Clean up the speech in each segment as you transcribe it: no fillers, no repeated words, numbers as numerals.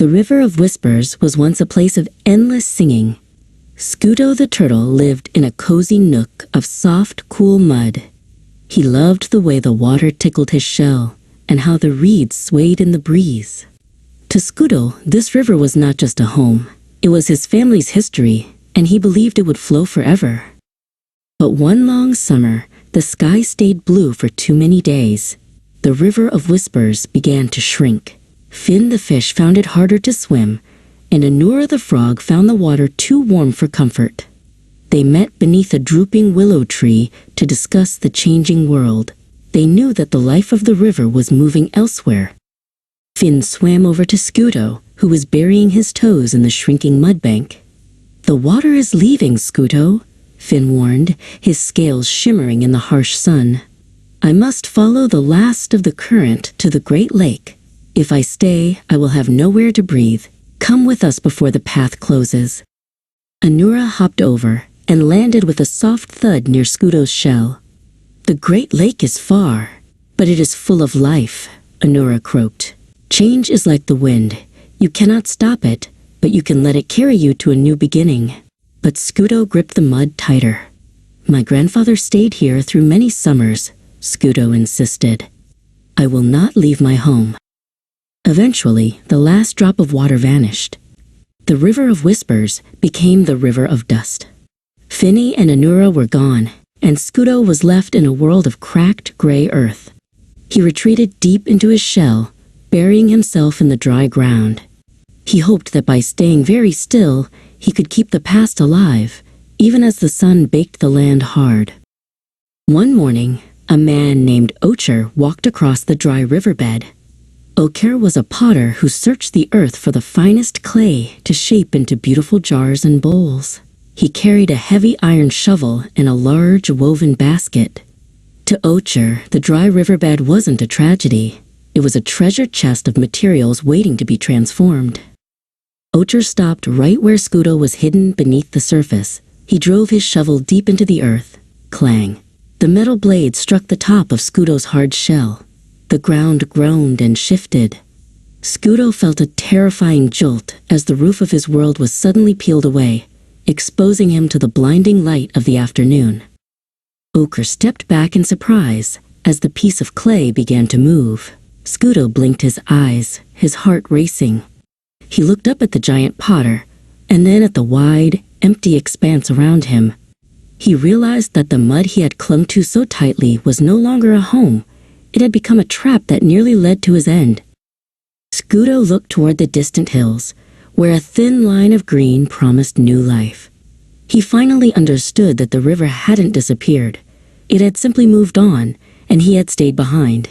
The River of Whispers was once a place of endless singing. Scoo the turtle lived in a cozy nook of soft, cool mud. He loved the way the water tickled his shell and how the reeds swayed in the breeze. To Scoo, this river was not just a home. It was his family's history, and he believed it would flow forever. But one long summer, the sky stayed blue for too many days. The River of Whispers began to shrink. Finn the fish found it harder to swim, and Anura the frog found the water too warm for comfort. They met beneath a drooping willow tree to discuss the changing world. They knew that the life of the river was moving elsewhere. Finn swam over to Scoo, who was burying his toes in the shrinking mud bank. "The water is leaving, Scoo," Finn warned, his scales shimmering in the harsh sun. "I must follow the last of the current to the Great Lake. If I stay, I will have nowhere to breathe. Come with us before the path closes." Anura hopped over and landed with a soft thud near Scoo's shell. "The Great Lake is far, but it is full of life," Anura croaked. "Change is like the wind. You cannot stop it, but you can let it carry you to a new beginning." But Scoo gripped the mud tighter. "My grandfather stayed here through many summers," Scoo insisted. "I will not leave my home." Eventually, the last drop of water vanished. The River of Whispers became the River of Dust. Finny and Anura were gone, and Scoo was left in a world of cracked gray earth. He retreated deep into his shell, burying himself in the dry ground. He hoped that by staying very still, he could keep the past alive, even as the sun baked the land hard. One morning, a man named Ocher walked across the dry riverbed. Ocher was a potter who searched the earth for the finest clay to shape into beautiful jars and bowls. He carried a heavy iron shovel and a large woven basket. To Ocher, the dry riverbed wasn't a tragedy. It was a treasure chest of materials waiting to be transformed. Ocher stopped right where Scoo was hidden beneath the surface. He drove his shovel deep into the earth. Clang! The metal blade struck the top of Scoo's hard shell. The ground groaned and shifted. Scoo felt a terrifying jolt as the roof of his world was suddenly peeled away, exposing him to the blinding light of the afternoon. Ocher stepped back in surprise as the piece of clay began to move. Scoo blinked his eyes, his heart racing. He looked up at the giant potter, and then at the wide, empty expanse around him. He realized that the mud he had clung to so tightly was no longer a home. It had become a trap that nearly led to his end. Scoo looked toward the distant hills, where a thin line of green promised new life. He finally understood that the river hadn't disappeared. It had simply moved on, and he had stayed behind.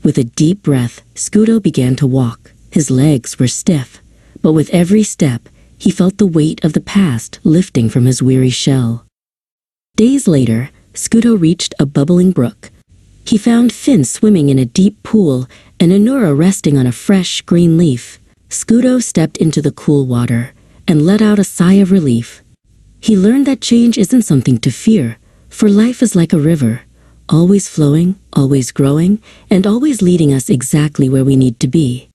With a deep breath, Scoo began to walk. His legs were stiff, but with every step, he felt the weight of the past lifting from his weary shell. Days later, Scoo reached a bubbling brook. He found Finn swimming in a deep pool and Anura resting on a fresh green leaf. Scoo stepped into the cool water and let out a sigh of relief. He learned that change isn't something to fear, for life is like a river, always flowing, always growing, and always leading us exactly where we need to be.